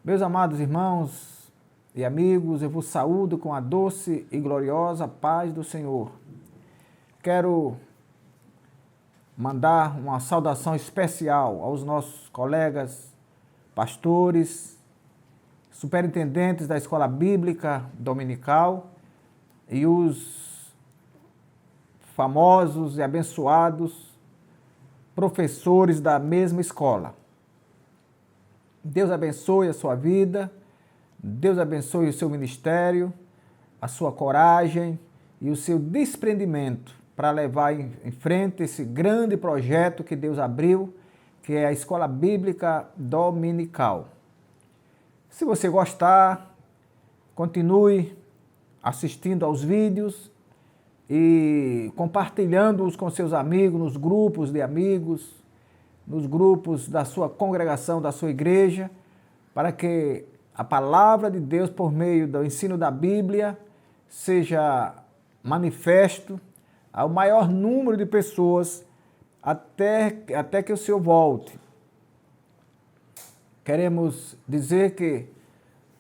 Meus amados irmãos e amigos, eu vos saúdo com a doce e gloriosa paz do Senhor. Quero mandar uma saudação especial aos nossos colegas, pastores, superintendentes da Escola Bíblica Dominical e os famosos e abençoados professores da mesma escola. Deus abençoe a sua vida, Deus abençoe o seu ministério, a sua coragem e o seu desprendimento para levar em frente esse grande projeto que Deus abriu, que é a Escola Bíblica Dominical. Se você gostar, continue assistindo aos vídeos e compartilhando-os com seus amigos, nos grupos de amigos, nos grupos da sua congregação, da sua igreja, para que a palavra de Deus, por meio do ensino da Bíblia, seja manifesto ao maior número de pessoas até que o Senhor volte. Queremos dizer que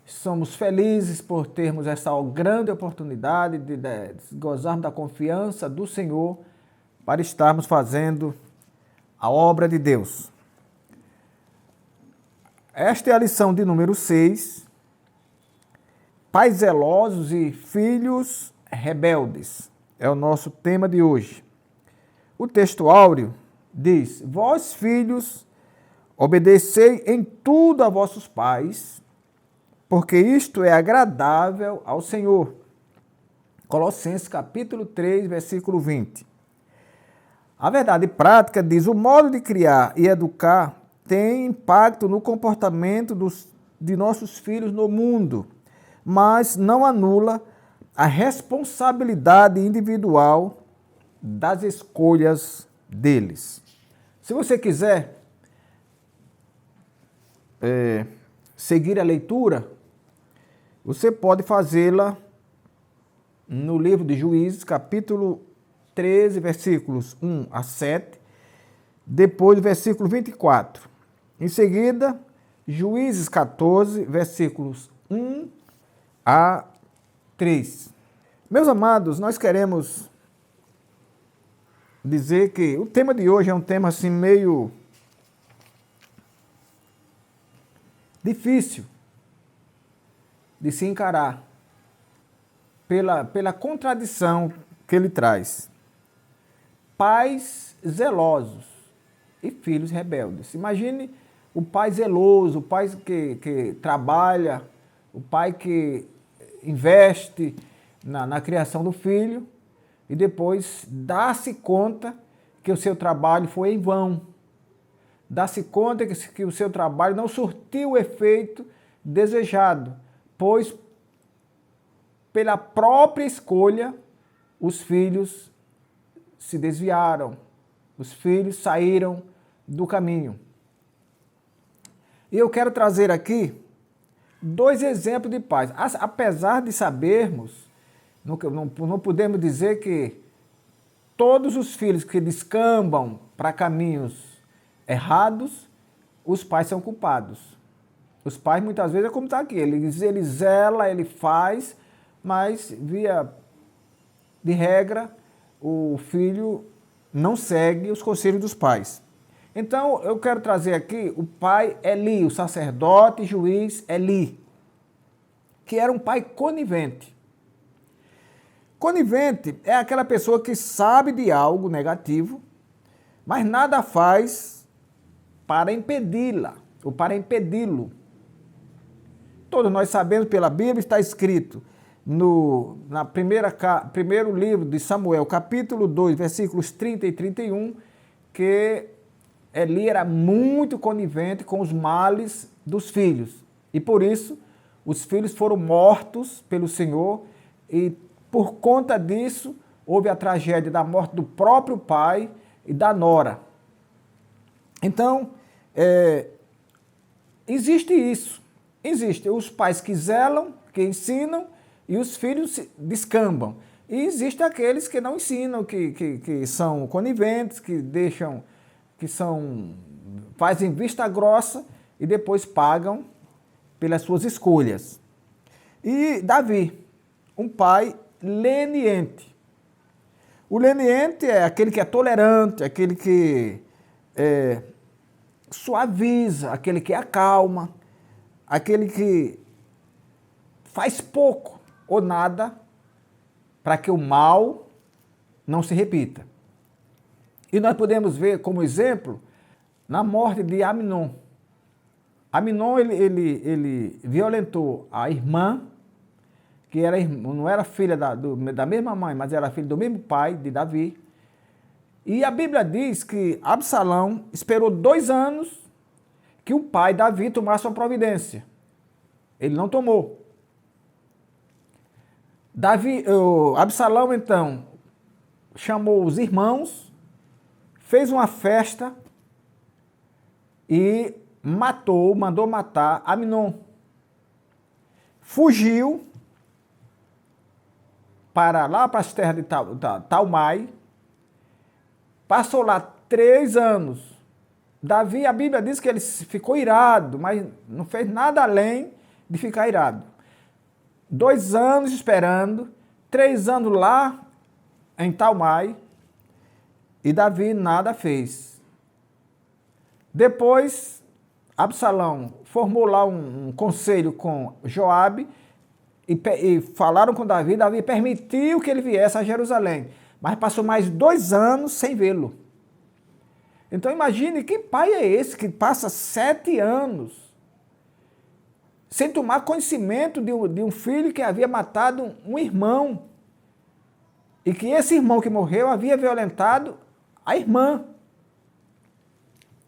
somos felizes por termos essa grande oportunidade de gozarmos da confiança do Senhor para estarmos fazendo a obra de Deus. Esta é a lição de número 6, pais zelosos e filhos rebeldes. É o nosso tema de hoje. O texto áureo diz: Vós, filhos, obedecei em tudo a vossos pais, porque isto é agradável ao Senhor. Colossenses capítulo 3, versículo 20. A verdade prática diz: o modo de criar e educar tem impacto no comportamento de nossos filhos no mundo, mas não anula a responsabilidade individual das escolhas deles. Se você quiser seguir a leitura, você pode fazê-la no livro de Juízes, capítulo 13, versículos 1 a 7, depois do versículo 24. Em seguida, Juízes 14, versículos 1 a 3. Meus amados, nós queremos dizer que o tema de hoje é um tema assim meio difícil de se encarar pela contradição que ele traz. Pais zelosos e filhos rebeldes. Imagine o pai zeloso, o pai que trabalha, o pai que investe na criação do filho e depois dá-se conta que o seu trabalho foi em vão. Dá-se conta que o seu trabalho não surtiu o efeito desejado, pois pela própria escolha os filhos se desviaram, os filhos saíram do caminho. E eu quero trazer aqui 2 exemplos de pais. Apesar de sabermos, não podemos dizer que todos os filhos que descambam para caminhos errados, os pais são culpados. Os pais muitas vezes é como está aqui, ele zela, ele faz, mas via de regra o filho não segue os conselhos dos pais. Então, eu quero trazer aqui o pai Eli, o sacerdote e juiz Eli, que era um pai conivente. Conivente é aquela pessoa que sabe de algo negativo, mas nada faz para impedi-la ou para impedi-lo. Todos nós sabemos pela Bíblia, está escrito no primeiro livro de Samuel, capítulo 2, versículos 30 e 31, que Eli era muito conivente com os males dos filhos. E por isso, os filhos foram mortos pelo Senhor e por conta disso, houve a tragédia da morte do próprio pai e da nora. Então, existe isso. Existem os pais que zelam, que ensinam, e os filhos descambam. E existem aqueles que não ensinam, que são coniventes, que fazem vista grossa e depois pagam pelas suas escolhas. E Davi, um pai leniente. O leniente é aquele que é tolerante, aquele que suaviza, aquele que acalma, aquele que faz pouco ou nada para que o mal não se repita. E nós podemos ver como exemplo na morte de Aminon. Aminon, ele violentou a irmã, que não era filha da mesma mãe, mas era filha do mesmo pai, de Davi. E a Bíblia diz que Absalão esperou 2 anos que o pai, Davi, tomasse uma providência. Ele não tomou. Absalão, então, chamou os irmãos, fez uma festa e mandou matar Aminon. Fugiu lá para as terras de Talmai, passou lá 3 anos. Davi, a Bíblia diz que ele ficou irado, mas não fez nada além de ficar irado. 2 anos esperando, 3 anos lá em Talmai, e Davi nada fez. Depois, Absalão formou lá um conselho com Joabe e falaram com Davi. Davi permitiu que ele viesse a Jerusalém, mas passou mais 2 anos sem vê-lo. Então imagine que pai é esse que passa 7 anos sem tomar conhecimento de um filho que havia matado um irmão e que esse irmão que morreu havia violentado a irmã.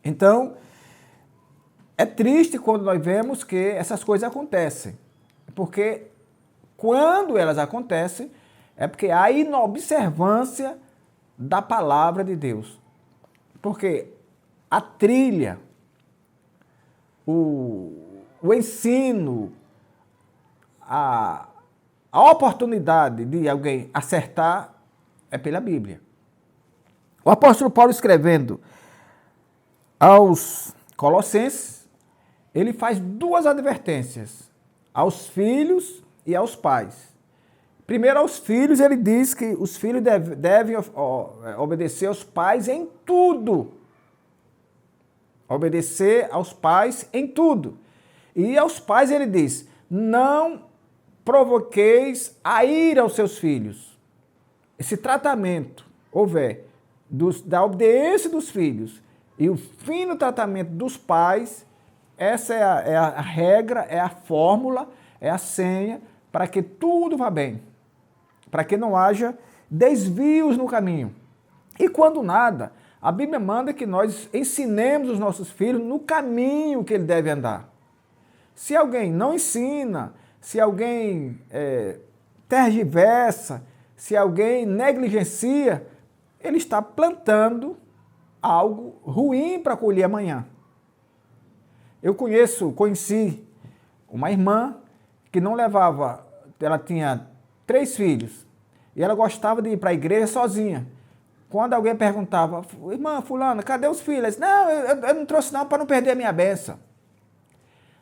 Então, é triste quando nós vemos que essas coisas acontecem, porque quando elas acontecem, é porque há inobservância da palavra de Deus. Porque a trilha, o ensino, a oportunidade de alguém acertar é pela Bíblia. O apóstolo Paulo, escrevendo aos Colossenses, ele faz 2 advertências, aos filhos e aos pais. Primeiro, aos filhos, ele diz que os filhos devem obedecer aos pais em tudo. Obedecer aos pais em tudo. E aos pais ele diz, não provoqueis a ira aos seus filhos. Esse tratamento houver da obediência dos filhos e o fino tratamento dos pais, essa é a regra, é a fórmula, é a senha para que tudo vá bem. Para que não haja desvios no caminho. E quando nada, a Bíblia manda que nós ensinemos os nossos filhos no caminho que ele deve andar. Se alguém não ensina, se alguém tergiversa, se alguém negligencia, ele está plantando algo ruim para colher amanhã. Eu conheci uma irmã que não levava, ela tinha 3 filhos, e ela gostava de ir para a igreja sozinha. Quando alguém perguntava, irmã fulana, cadê os filhos? Ela disse, não, eu não trouxe não para não perder a minha bênção.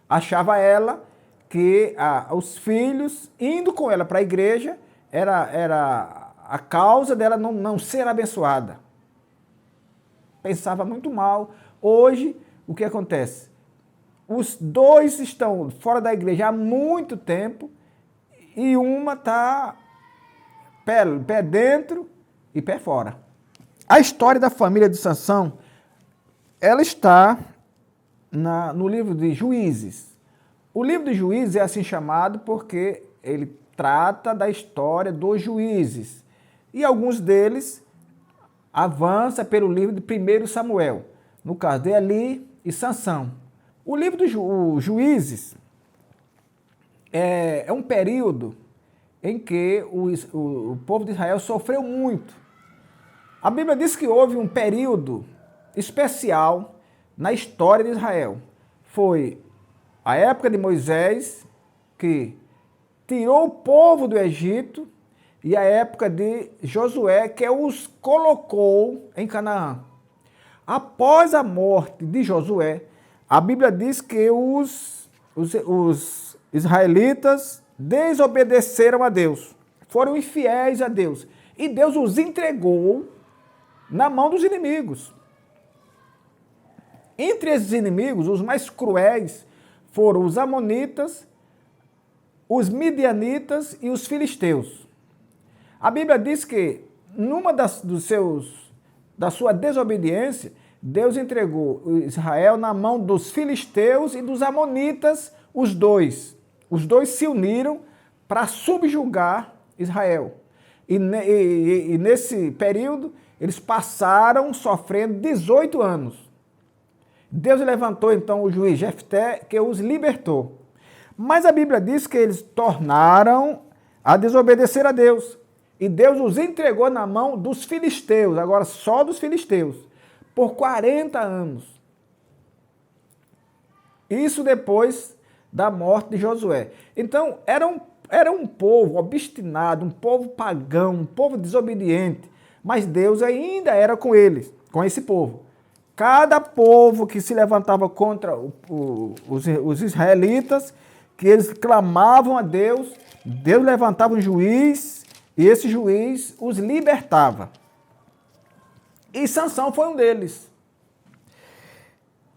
Achava ela que os filhos, indo com ela para a igreja, era a causa dela não ser abençoada. Pensava muito mal. Hoje, o que acontece? Os 2 estão fora da igreja há muito tempo, e uma está pé dentro e pé fora. A história da família de Sansão, ela está no livro de Juízes. O livro de Juízes é assim chamado porque ele trata da história dos juízes. E alguns deles avançam pelo livro de 1 Samuel, no caso de Eli e Sansão. O livro dos Juízes é um período em que o povo de Israel sofreu muito. A Bíblia diz que houve um período especial na história de Israel. Foi a época de Moisés, que tirou o povo do Egito, e a época de Josué, que os colocou em Canaã. Após a morte de Josué, a Bíblia diz que os os israelitas desobedeceram a Deus, foram infiéis a Deus, e Deus os entregou na mão dos inimigos. Entre esses inimigos, os mais cruéis foram os amonitas, os midianitas e os filisteus. A Bíblia diz que, numa da sua desobediência, Deus entregou Israel na mão dos filisteus e dos amonitas, os dois. Os dois se uniram para subjugar Israel. E nesse período, eles passaram sofrendo 18 anos. Deus levantou então o juiz Jefté, que os libertou. Mas a Bíblia diz que eles tornaram a desobedecer a Deus. E Deus os entregou na mão dos filisteus, agora só dos filisteus, por 40 anos. Isso depois da morte de Josué. Então, era um povo obstinado, um povo pagão, um povo desobediente, mas Deus ainda era com eles, com esse povo. Cada povo que se levantava contra os israelitas, que eles clamavam a Deus, Deus levantava um juiz, e esse juiz os libertava. E Sansão foi um deles.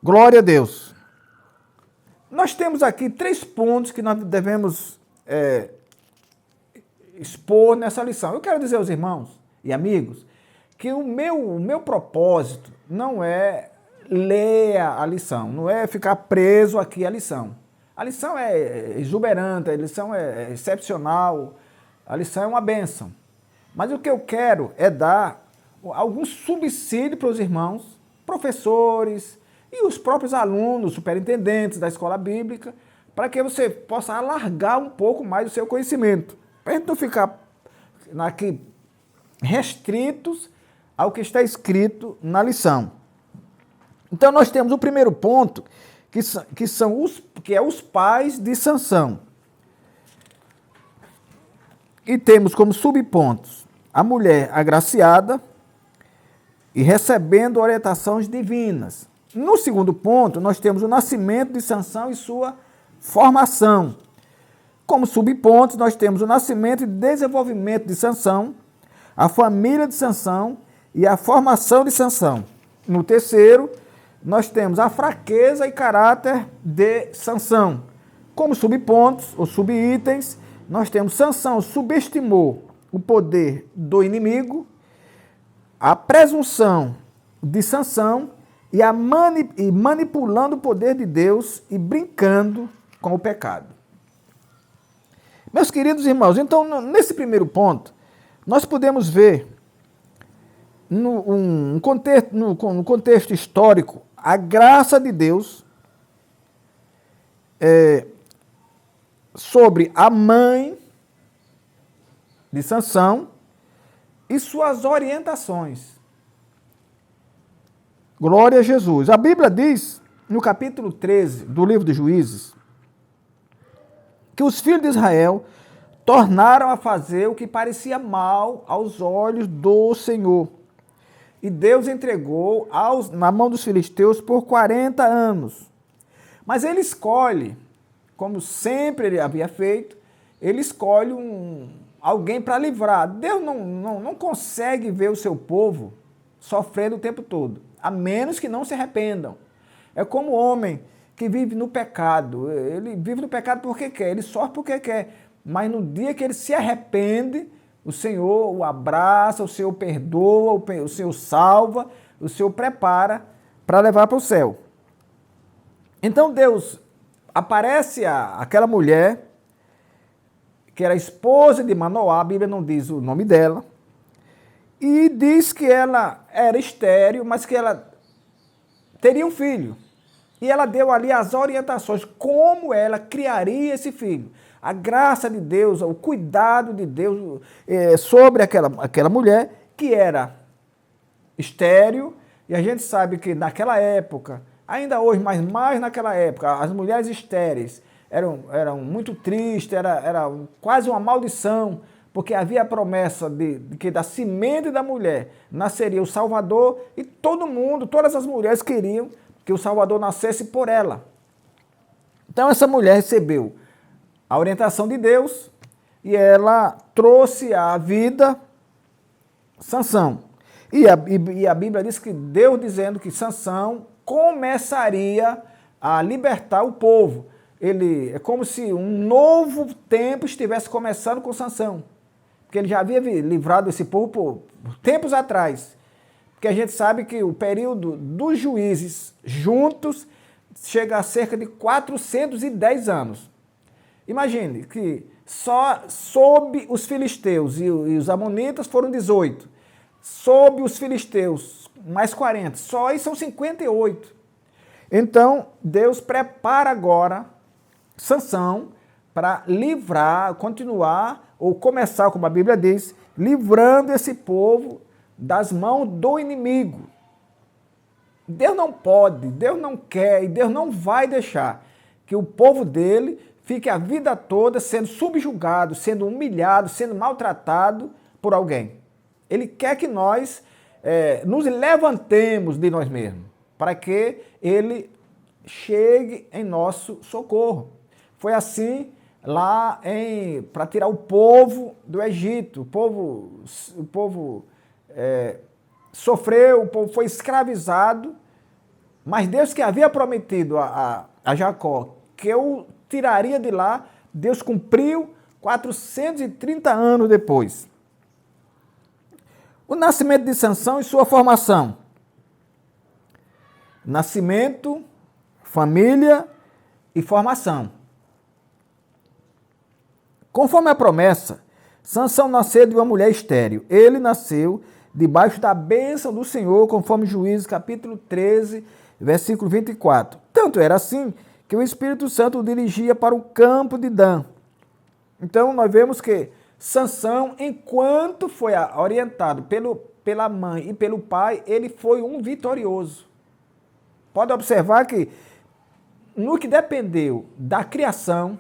Glória a Deus. Nós temos aqui 3 pontos que nós devemos expor nessa lição. Eu quero dizer aos irmãos e amigos que o meu propósito não é ler a lição, não é ficar preso aqui à lição. A lição é exuberante, a lição é excepcional, a lição é uma bênção. Mas o que eu quero é dar algum subsídio para os irmãos, professores e os próprios alunos, superintendentes da escola bíblica, para que você possa alargar um pouco mais o seu conhecimento, para a gente não ficar aqui restritos ao que está escrito na lição. Então nós temos o primeiro ponto, que é os pais de Sansão. E temos como subpontos a mulher agraciada e recebendo orientações divinas. No segundo ponto, nós temos o nascimento de Sansão e sua formação. Como subpontos, nós temos o nascimento e desenvolvimento de Sansão, a família de Sansão e a formação de Sansão. No terceiro, nós temos a fraqueza e caráter de Sansão. Como subpontos ou subitens, nós temos Sansão subestimou o poder do inimigo, a presunção de Sansão e manipulando o poder de Deus e brincando com o pecado. Meus queridos irmãos, então nesse primeiro ponto, nós podemos ver no contexto histórico a graça de Deus sobre a mãe de Sansão e suas orientações. Glória a Jesus. A Bíblia diz, no capítulo 13 do livro de Juízes, que os filhos de Israel tornaram a fazer o que parecia mal aos olhos do Senhor. E Deus entregou na mão dos filisteus por 40 anos. Mas ele escolhe, como sempre ele havia feito, ele escolhe alguém para livrar. Deus não consegue ver o seu povo sofrendo o tempo todo, a menos que não se arrependam. É como o homem que vive no pecado. Ele vive no pecado porque quer, ele sofre porque quer. Mas no dia que ele se arrepende, o Senhor o abraça, o Senhor perdoa, o Senhor salva, o Senhor prepara para levar para o céu. Então Deus aparece aquela mulher, que era esposa de Manoá, a Bíblia não diz o nome dela, e diz que ela era estéril, mas que ela teria um filho. E ela deu ali as orientações, como ela criaria esse filho. A graça de Deus, o cuidado de Deus sobre aquela mulher que era estéril. E a gente sabe que naquela época, ainda hoje, mas mais naquela época, as mulheres estéreis eram muito tristes, era quase uma maldição, porque havia a promessa de que da semente da mulher nasceria o Salvador, e todo mundo, todas as mulheres queriam que o Salvador nascesse por ela. Então essa mulher recebeu a orientação de Deus e ela trouxe à vida Sansão. E a Bíblia diz que Deus dizendo que Sansão começaria a libertar o povo. Ele é como se um novo tempo estivesse começando com Sansão, porque ele já havia livrado esse povo por tempos atrás. Porque a gente sabe que o período dos juízes juntos chega a cerca de 410 anos. Imagine que só sob os filisteus e os amonitas foram 18. Sob os filisteus, mais 40. Só aí são 58. Então, Deus prepara agora Sansão para livrar, continuar, ou começar, como a Bíblia diz, livrando esse povo das mãos do inimigo. Deus não pode, Deus não quer e Deus não vai deixar que o povo dele fique a vida toda sendo subjugado, sendo humilhado, sendo maltratado por alguém. Ele quer que nós nos levantemos de nós mesmos, para que ele chegue em nosso socorro. Foi assim lá para tirar o povo do Egito. O povo sofreu, o povo foi escravizado, mas Deus que havia prometido a Jacó que eu tiraria de lá, Deus cumpriu 430 anos depois. O nascimento de Sansão e sua formação. Nascimento, família e formação. Conforme a promessa, Sansão nasceu de uma mulher estéril. Ele nasceu debaixo da bênção do Senhor, conforme Juízes capítulo 13, versículo 24. Tanto era assim que o Espírito Santo o dirigia para o campo de Dan. Então nós vemos que Sansão, enquanto foi orientado pela mãe e pelo pai, ele foi um vitorioso. Pode observar que no que dependeu da criação,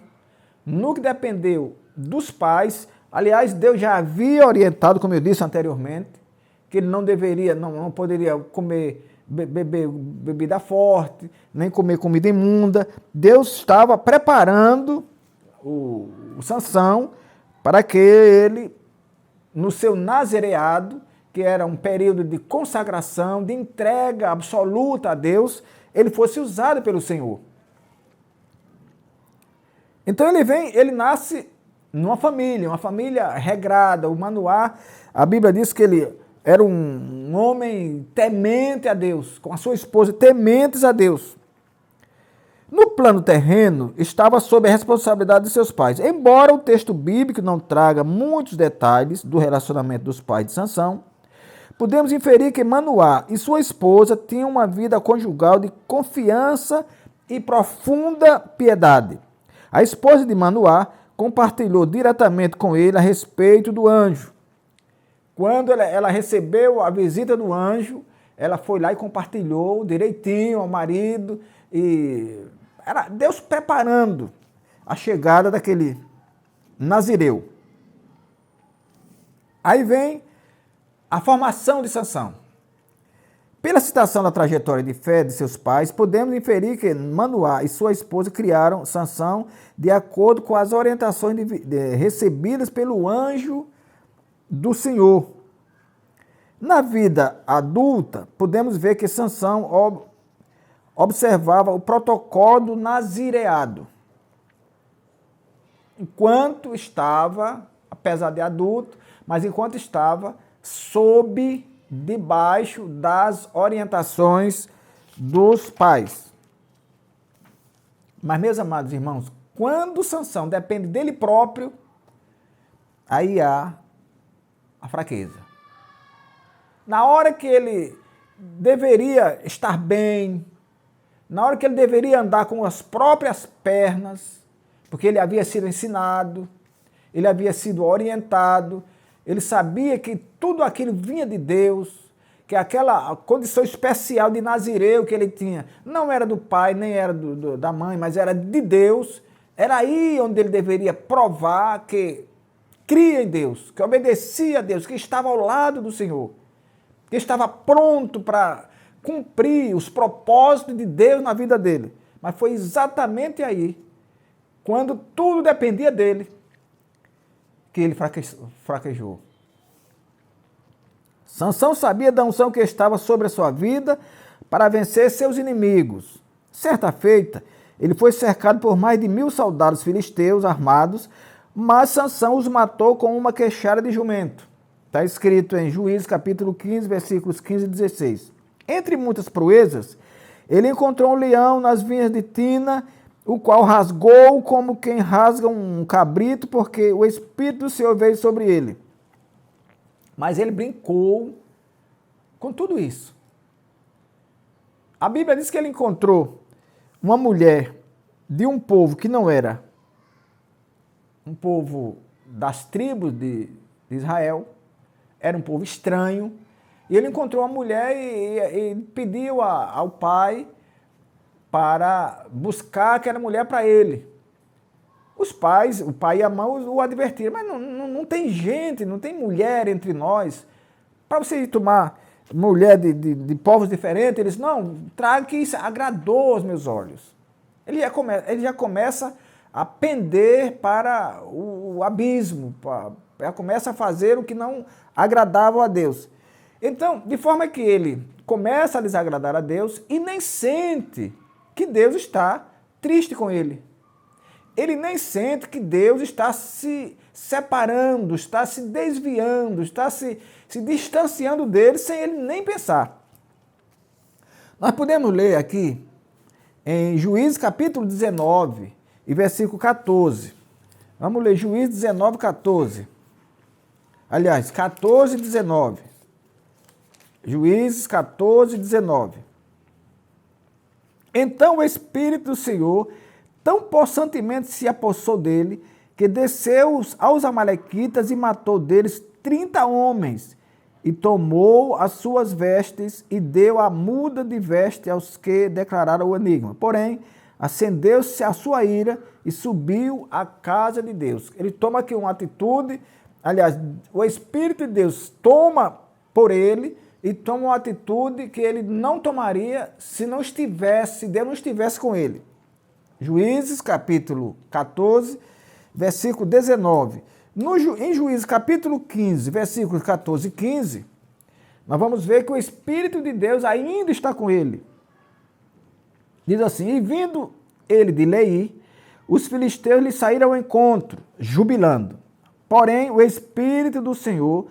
no que dependeu dos pais, aliás, Deus já havia orientado, como eu disse anteriormente, que ele não deveria, não poderia comer beber bebida forte, nem comer comida imunda. Deus estava preparando o Sansão para que ele, no seu nazireado, que era um período de consagração, de entrega absoluta a Deus, ele fosse usado pelo Senhor. Então ele nasce numa família regrada. O Manoá, a Bíblia diz que ele era um homem temente a Deus, com a sua esposa, tementes a Deus. No plano terreno, estava sob a responsabilidade de seus pais. Embora o texto bíblico não traga muitos detalhes do relacionamento dos pais de Sansão, podemos inferir que Manoá e sua esposa tinham uma vida conjugal de confiança e profunda piedade. A esposa de Manoá compartilhou diretamente com ele a respeito do anjo. Quando ela recebeu a visita do anjo, ela foi lá e compartilhou direitinho ao marido, e era Deus preparando a chegada daquele nazireu. Aí vem a formação de Sansão. Pela citação da trajetória de fé de seus pais, podemos inferir que Manoá e sua esposa criaram Sansão de acordo com as orientações recebidas pelo anjo do Senhor. Na vida adulta, podemos ver que Sansão observava o protocolo do nazireado. Enquanto estava, apesar de adulto, mas enquanto estava debaixo das orientações dos pais. Mas, meus amados irmãos, quando Sansão depende dele próprio, aí há a fraqueza. Na hora que ele deveria estar bem, na hora que ele deveria andar com as próprias pernas, porque ele havia sido ensinado, ele havia sido orientado, ele sabia que tudo aquilo vinha de Deus, que aquela condição especial de nazireu que ele tinha não era do pai, nem era da mãe, mas era de Deus. Era aí onde ele deveria provar que cria em Deus, que obedecia a Deus, que estava ao lado do Senhor, que estava pronto para cumprir os propósitos de Deus na vida dele. Mas foi exatamente aí, quando tudo dependia dele, que ele fraquejou. Sansão sabia da unção que estava sobre a sua vida para vencer seus inimigos. Certa feita, ele foi cercado por mais de 1000 soldados filisteus armados, mas Sansão os matou com uma queixada de jumento. Está escrito em Juízes capítulo 15, versículos 15 e 16. Entre muitas proezas, ele encontrou um leão nas vinhas de Tina, o qual rasgou como quem rasga um cabrito, porque o Espírito do Senhor veio sobre ele. Mas ele brincou com tudo isso. A Bíblia diz que ele encontrou uma mulher de um povo que não era um povo das tribos de Israel, era um povo estranho, e ele encontrou uma mulher e pediu ao pai para buscar aquela mulher para ele. Os pais, o pai e a mãe o advertiram, mas não tem gente, não tem mulher entre nós. Para você tomar mulher de povos diferentes, eles, não, traga que isso agradou aos meus olhos. Ele já começa a pender para o abismo, já começa a fazer o que não agradava a Deus. Então, de forma que ele começa a desagradar a Deus e nem sente que Deus está triste com ele. Ele nem sente que Deus está se separando, está se desviando, está se distanciando dele sem ele nem pensar. Nós podemos ler aqui em Juízes capítulo 19 e versículo 14. Vamos ler Juízes 19, 14. Aliás, 14 e 19. Juízes 14 e 19. Então o Espírito do Senhor tão possantemente se apossou dele, que desceu aos amalequitas e matou deles 30 homens, e tomou as suas vestes e deu a muda de veste aos que declararam o enigma. Porém, acendeu-se a sua ira e subiu à casa de Deus. Ele toma aqui uma atitude, aliás, o Espírito de Deus toma por ele e toma uma atitude que ele não tomaria se Deus não estivesse com ele. Juízes, capítulo 14, versículo 19. Em Juízes, capítulo 15, versículos 14 e 15, nós vamos ver que o Espírito de Deus ainda está com ele. Diz assim, e vindo ele de Leí, os filisteus lhe saíram ao encontro, jubilando. Porém, o Espírito do Senhor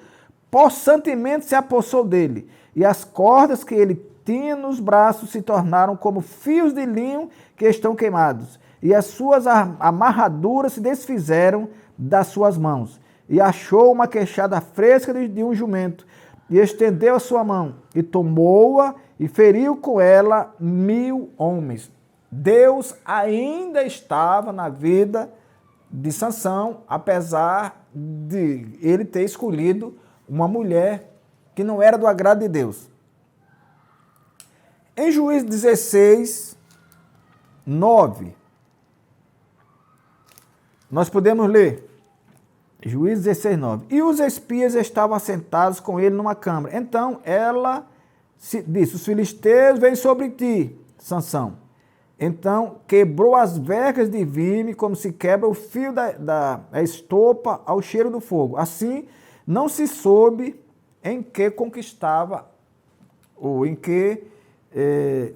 possantemente se apossou dele, e as cordas que ele tinha nos braços se tornaram como fios de linho que estão queimados, e as suas amarraduras se desfizeram das suas mãos. E achou uma queixada fresca de um jumento, e estendeu a sua mão, e tomou-a, e feriu com ela 1000 homens. Deus ainda estava na vida de Sansão, apesar de ele ter escolhido uma mulher que não era do agrado de Deus. Em Juízes 16, 9, nós podemos ler, Juízes 16, 9, e os espias estavam assentados com ele numa câmara. Então ela disse, os filisteus vêm sobre ti, Sansão. Então quebrou as vergas de vime, como se quebra o fio da estopa ao cheiro do fogo. Assim, não se soube em que conquistava, ou em que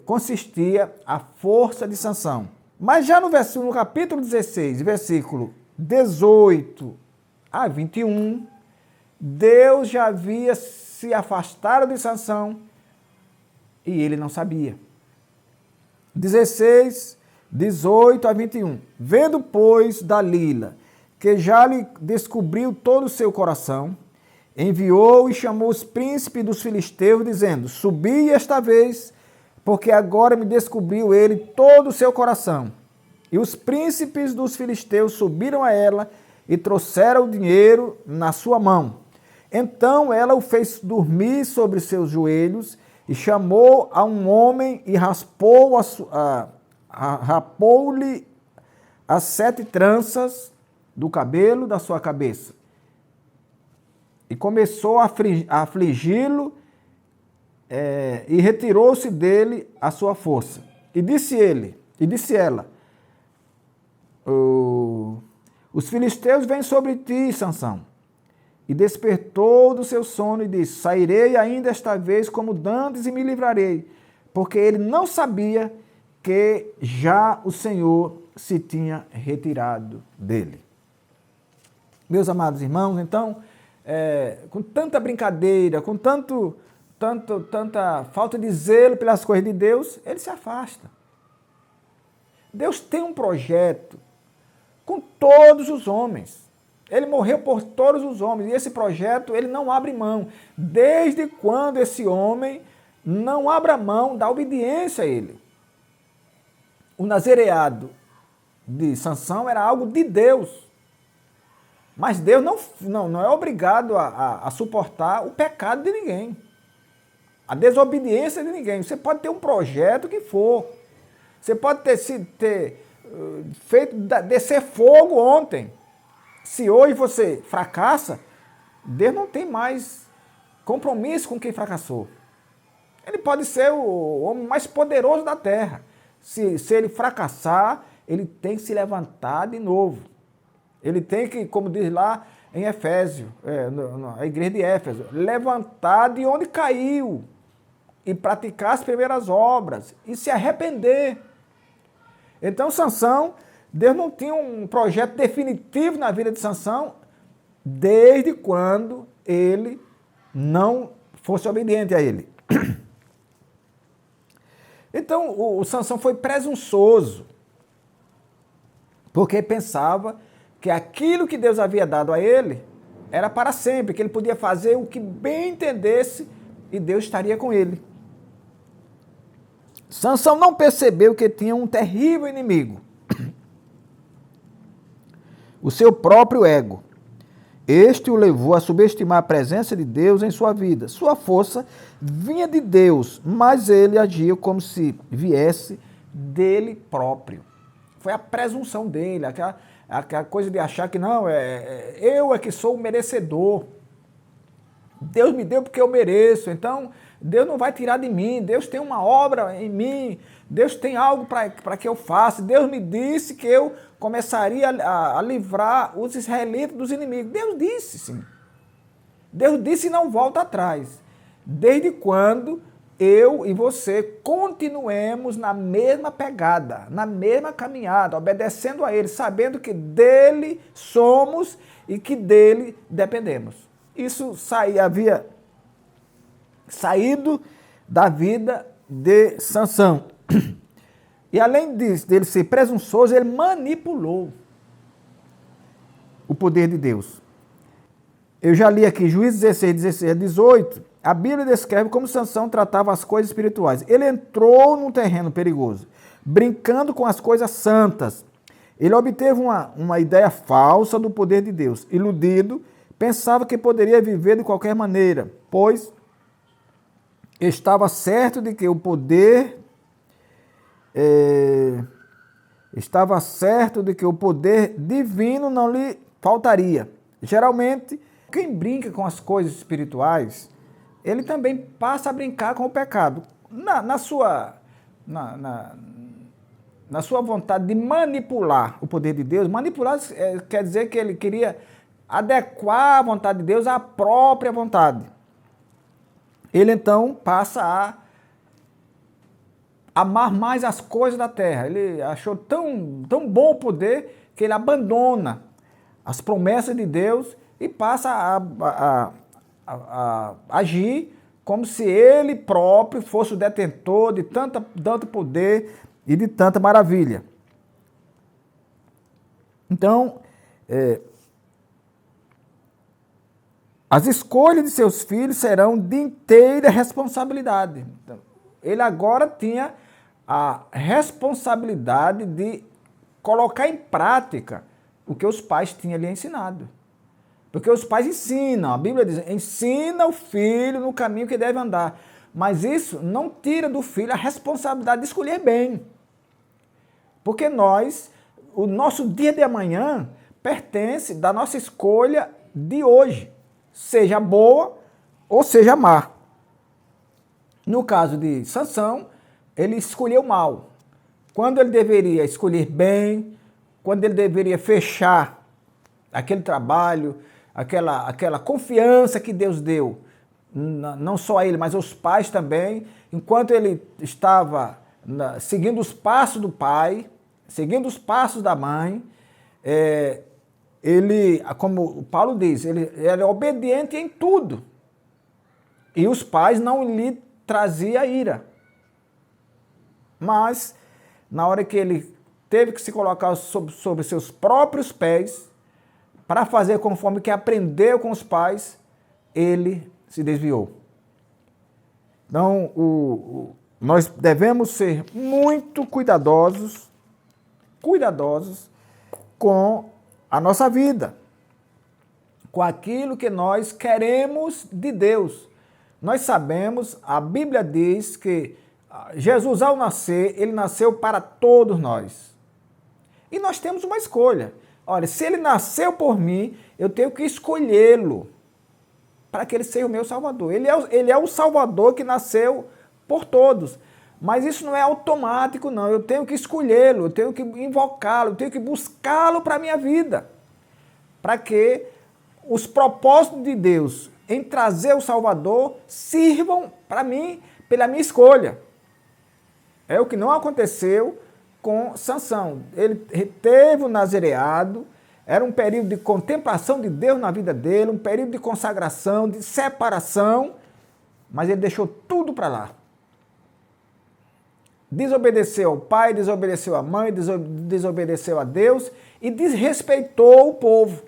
consistia a força de Sansão. Mas já no capítulo 16, versículo 18 a 21, Deus já havia se afastado de Sansão e ele não sabia. 16, 18 a 21. Vendo, pois, Dalila, que já lhe descobriu todo o seu coração, enviou e chamou os príncipes dos filisteus, dizendo, subi esta vez, porque agora me descobriu ele todo o seu coração. E os príncipes dos filisteus subiram a ela e trouxeram o dinheiro na sua mão. Então ela o fez dormir sobre seus joelhos e chamou a um homem e rapou-lhe as 7 tranças do cabelo da sua cabeça. E começou a afligi-lo e retirou-se dele a sua força. E disse ele, E disse ela, os filisteus vêm sobre ti, Sansão. E despertou do seu sono e disse, sairei ainda esta vez como dantes e me livrarei. Porque ele não sabia que já o Senhor se tinha retirado dele. Meus amados irmãos, então, com tanta brincadeira, com tanta falta de zelo pelas coisas de Deus, ele se afasta. Deus tem um projeto com todos os homens. Ele morreu por todos os homens. E esse projeto, ele não abre mão. Desde quando esse homem não abra mão da obediência a ele. O nazereado de Sansão era algo de Deus. Mas Deus não é obrigado a suportar o pecado de ninguém. A desobediência de ninguém. Você pode ter um projeto que for. Você pode ter feito descer fogo ontem. Se hoje você fracassa, Deus não tem mais compromisso com quem fracassou. Ele pode ser o homem mais poderoso da terra. Se ele fracassar, ele tem que se levantar de novo. Ele tem que, como diz lá em Efésio, na igreja de Éfeso, levantar de onde caiu e praticar as primeiras obras e se arrepender. Então, Sansão, Deus não tinha um projeto definitivo na vida de Sansão desde quando ele não fosse obediente a ele. Então, o Sansão foi presunçoso, porque pensava que aquilo que Deus havia dado a ele era para sempre, que ele podia fazer o que bem entendesse e Deus estaria com ele. Sansão não percebeu que tinha um terrível inimigo, o seu próprio ego. Este o levou a subestimar a presença de Deus em sua vida. Sua força vinha de Deus, mas ele agia como se viesse dele próprio. Foi a presunção dele, aquela coisa de achar que não, eu é que sou o merecedor. Deus me deu porque eu mereço, então Deus não vai tirar de mim, Deus tem uma obra em mim, Deus tem algo para que eu faça, Deus me disse que eu começaria a livrar os israelitas dos inimigos. Deus disse, sim. Deus disse e não volta atrás. Desde quando eu e você continuemos na mesma pegada, na mesma caminhada, obedecendo a Ele, sabendo que dele somos e que dele dependemos. Isso havia saído da vida de Sansão. E além dele ser presunçoso, ele manipulou o poder de Deus. Eu já li aqui Juízes 16, 16 a 18, a Bíblia descreve como Sansão tratava as coisas espirituais. Ele entrou num terreno perigoso, brincando com as coisas santas. Ele obteve uma ideia falsa do poder de Deus. Iludido, pensava que poderia viver de qualquer maneira, pois estava certo de que o poder divino não lhe faltaria. Geralmente, quem brinca com as coisas espirituais, ele também passa a brincar com o pecado. Na sua vontade de manipular o poder de Deus, manipular quer dizer que ele queria adequar a vontade de Deus à própria vontade. Ele então passa a amar mais as coisas da terra. Ele achou tão bom o poder que ele abandona as promessas de Deus e passa a agir como se ele próprio fosse o detentor de tanto poder e de tanta maravilha. Então, as escolhas de seus filhos serão de inteira responsabilidade. Então, ele agora tinha a responsabilidade de colocar em prática o que os pais tinham lhe ensinado. Porque os pais ensinam, a Bíblia diz, ensina o filho no caminho que deve andar. Mas isso não tira do filho a responsabilidade de escolher bem. Porque o nosso dia de amanhã pertence da nossa escolha de hoje, seja boa ou seja má. No caso de Sansão, ele escolheu mal. quando ele deveria escolher bem, quando ele deveria fechar aquele trabalho, aquela confiança que Deus deu, não só a ele, mas aos pais também, enquanto ele estava seguindo os passos do pai, seguindo os passos da mãe, ele, como Paulo diz, ele era obediente em tudo. E os pais não lhe traziam ira. Mas, na hora que ele teve que se colocar sobre seus próprios pés, para fazer conforme que aprendeu com os pais, ele se desviou. Então, nós devemos ser muito cuidadosos com a nossa vida, com aquilo que nós queremos de Deus. Nós sabemos, a Bíblia diz que Jesus, ao nascer, ele nasceu para todos nós. E nós temos uma escolha. Olha, se ele nasceu por mim, eu tenho que escolhê-lo para que ele seja o meu Salvador. Ele é o Salvador que nasceu por todos. Mas isso não é automático, não. Eu tenho que escolhê-lo, eu tenho que invocá-lo, eu tenho que buscá-lo para a minha vida. Para que os propósitos de Deus em trazer o Salvador sirvam para mim, pela minha escolha. É o que não aconteceu com Sansão. Ele teve o nazireado, era um período de contemplação de Deus na vida dele, um período de consagração, de separação, mas ele deixou tudo para lá. Desobedeceu ao pai, desobedeceu à mãe, desobedeceu a Deus e desrespeitou o povo.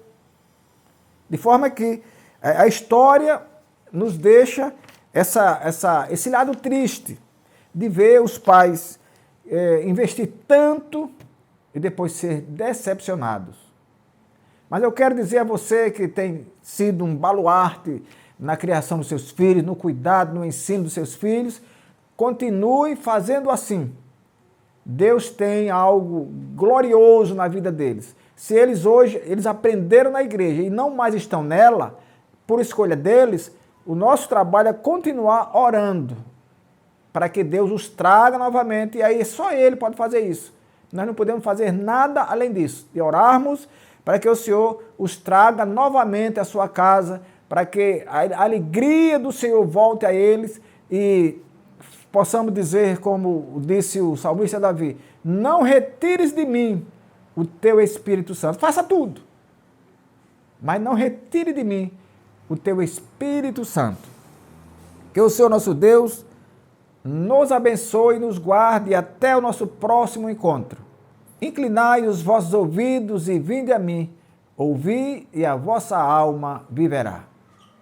De forma que a história nos deixa esse lado triste de ver os pais investir tanto e depois ser decepcionados. Mas eu quero dizer a você que tem sido um baluarte na criação dos seus filhos, no cuidado, no ensino dos seus filhos, continue fazendo assim. Deus tem algo glorioso na vida deles. Se eles hoje, eles aprenderam na igreja e não mais estão nela, por escolha deles, o nosso trabalho é continuar orando para que Deus os traga novamente, e aí só Ele pode fazer isso. Nós não podemos fazer nada além disso, de orarmos para que o Senhor os traga novamente à sua casa, para que a alegria do Senhor volte a eles e possamos dizer, como disse o salmista Davi, não retires de mim o teu Espírito Santo. Faça tudo, mas não retire de mim o teu Espírito Santo. Que o Senhor nosso Deus nos abençoe e nos guarde até o nosso próximo encontro. Inclinai os vossos ouvidos e vinde a mim. Ouvi e a vossa alma viverá.